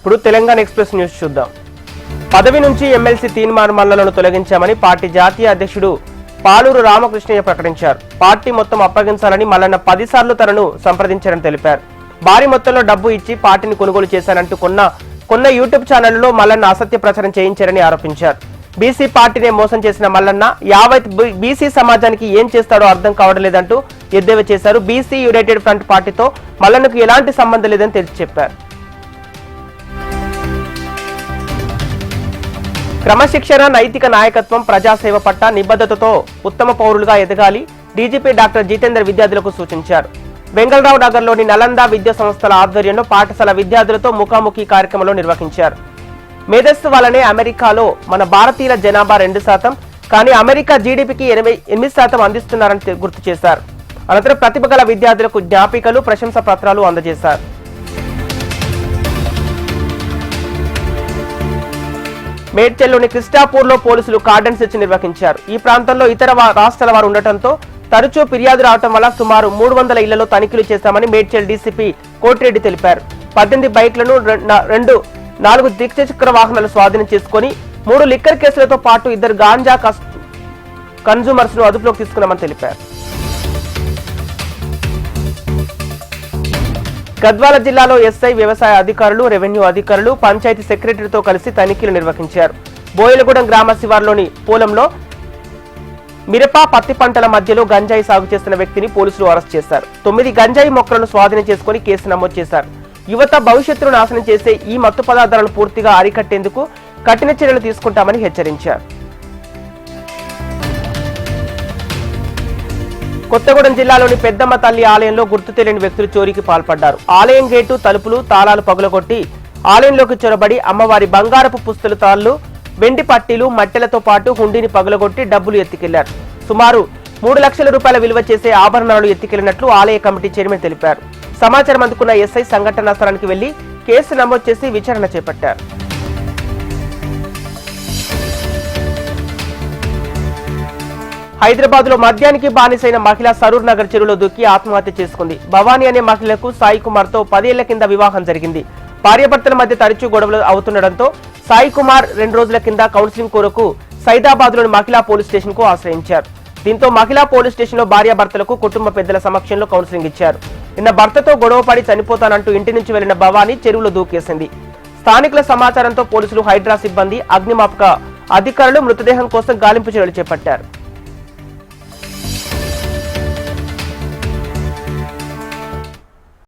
ఇప్పుడు Telangana express news చూద్దాం. పదవి నుంచి ఎమ్మెల్సీ తీన్మార్ మల్లలను తొలగించామని పార్టీ జాతీయ అధ్యక్షుడు పాలూరు రామకృష్ణయ్య ప్రకటించారు. పార్టీ మొత్తం అప్పగించాలని మల్లన్న 10 సార్లు తనను సంప్రదించారని తెలిపారు. భారీ మొత్తంలో డబ్బు ఇచ్చి పార్టీని కొనుగోలు చేశానంటూ కొన్న యూట్యూబ్ ఛానళ్లలో మల్లన్న అసత్య ప్రచారం చేయించారని ఆరోపించారు. బీసీ పార్టీనే మోసం చేసిన మల్లన్న యావత్ బీసీ సమాజానికి ఏం చేస్తాడో అర్థం కావడం లేదంటూ ఎద్దేవా చేశారు. బీసీ యునైటెడ్ ఫ్రంట్ పార్టీతో మల్లన్నకు ఎలాంటి సంబంధం లేదని తెలిసి చెప్పారు. క్రమశిక్షణ, నైతిక నాయకత్వం, ప్రజాసేవ పట్ల నిబద్ధతతో ఉత్తమ పౌరులుగా ఎదగాలి డీజీపీ డాక్టర్ జితేందర్ విద్యార్థులకు సూచించారు. వెంగళరావు నగర్లోని నలంద విద్యా సంస్థల ఆధ్వర్యంలో పాఠశాల విద్యార్థులతో ముఖాముఖి కార్యక్రమంలో నిర్వహించారు. మేధస్సు వల్లనే అమెరికాలో మన భారతీయుల జనాభా 2%, కానీ అమెరికా జీడీపీకి 8% అందిస్తున్నారని గుర్తు చేశారు. అనంతరం ప్రతిభ గల విద్యార్థులకు జ్ఞాపికలు, ప్రశంసా పత్రాలు అందజేశారు. మేడ్చల్లోని క్రిస్టాపూర్లో పోలీసులు కార్డన్ సెర్చ్ నిర్వహించారు. ఈ ప్రాంతంలో ఇతర రాష్ట్రాల వారు ఉండటంతో తరచూ ఫిర్యాదు రావడం వల్ల సుమారు 300 ఇళ్లలో తనిఖీలు చేశామని మేడ్చల్ డీసీపీ కోటిరెడ్డి తెలిపారు. 18 బైక్లను, 4 ద్విచక్ర వాహనాలు స్వాధీనం చేసుకుని 3 లిక్కర్ కేసులతో పాటు 2 గాంజా కన్జ్యూమర్స్ ను అదుపులోకి తీసుకున్నామని తెలిపారు. గద్వాల జిల్లాలో ఎస్ఐ, వ్యవసాయ అధికారులు, రెవెన్యూ అధికారులు, పంచాయతీ సెక్రటరీతో కలిసి తనిఖీలు నిర్వహించారు. బోయలగూడెం గ్రామ శివార్లోని పొలంలో మిరప, పత్తి పంటల మధ్యలో గంజాయి సాగు చేస్తున్న వ్యక్తిని పోలీసులు అరెస్ట్ చేశారు. 9 గంజాయి మొక్కలను స్వాధీనం చేసుకుని కేసు నమోదు చేశారు. యువత భవిష్యత్తును నాశనం చేసే ఈ మత్తు పదార్థాలను పూర్తిగా అరికట్టేందుకు కఠిన చర్యలు తీసుకుంటామని హెచ్చరించారు. కొత్తగూడెం జిల్లాలోని పెద్దమ్మ తల్లి ఆలయంలో గుర్తు తెలియని వ్యక్తులు చోరీకి పాల్పడ్డారు. ఆలయం గేటు, తలుపులు, తాళాలు పగులగొట్టి ఆలయంలోకి చొరబడి అమ్మవారి బంగారపు పుస్తలు తాళ్లు, వెండి పట్టీలు, మట్టెలతో పాటు హుండీని పగులగొట్టి డబ్బులు ఎత్తికెళ్లారు. సుమారు 3 లక్షల రూపాయల విలువ చేసే ఆభరణాలు ఎత్తికెళ్లినట్లు ఆలయ కమిటీ చైర్మన్ తెలిపారు. సమాచారం అందుకున్న ఎస్ఐ సంఘటనా స్థలానికి వెళ్లి కేసు నమోదు చేసి విచారణ చేపట్టారు. హైదరాబాద్ లో మద్యానికి బానిసైన మహిళ సరూర్ నగర్ చెరువులో దూకి ఆత్మహత్య చేసుకుంది. భవానీ అనే మహిళకు సాయి కుమార్ తో 10 ఏళ్ల కింద వివాహం జరిగింది. భార్యాభర్తల మధ్య తరచూ గొడవలు అవుతుండటంతో సాయి కుమార్ 2 రోజుల కింద కౌన్సిలింగ్ కొరకు సైదాబాద్ లోని మహిళా పోలీస్ స్టేషన్ కు ఆశ్రయించారు. దీంతో మహిళా పోలీస్ స్టేషన్ లో భార్యాభర్తలకు కుటుంబ పెద్దల సమక్షంలో కౌన్సిలింగ్ ఇచ్చారు. నిన్న భర్తతో గొడవపడి చనిపోతానంటూ ఇంటి నుంచి వెళ్లిన భవానీ చెరువులో దూకేసింది. స్థానికుల సమాచారంతో పోలీసులు, హైడ్రా సిబ్బంది, అగ్నిమాపక అధికారులు మృతదేహం కోసం గాలింపు చర్యలు చేపట్టారు.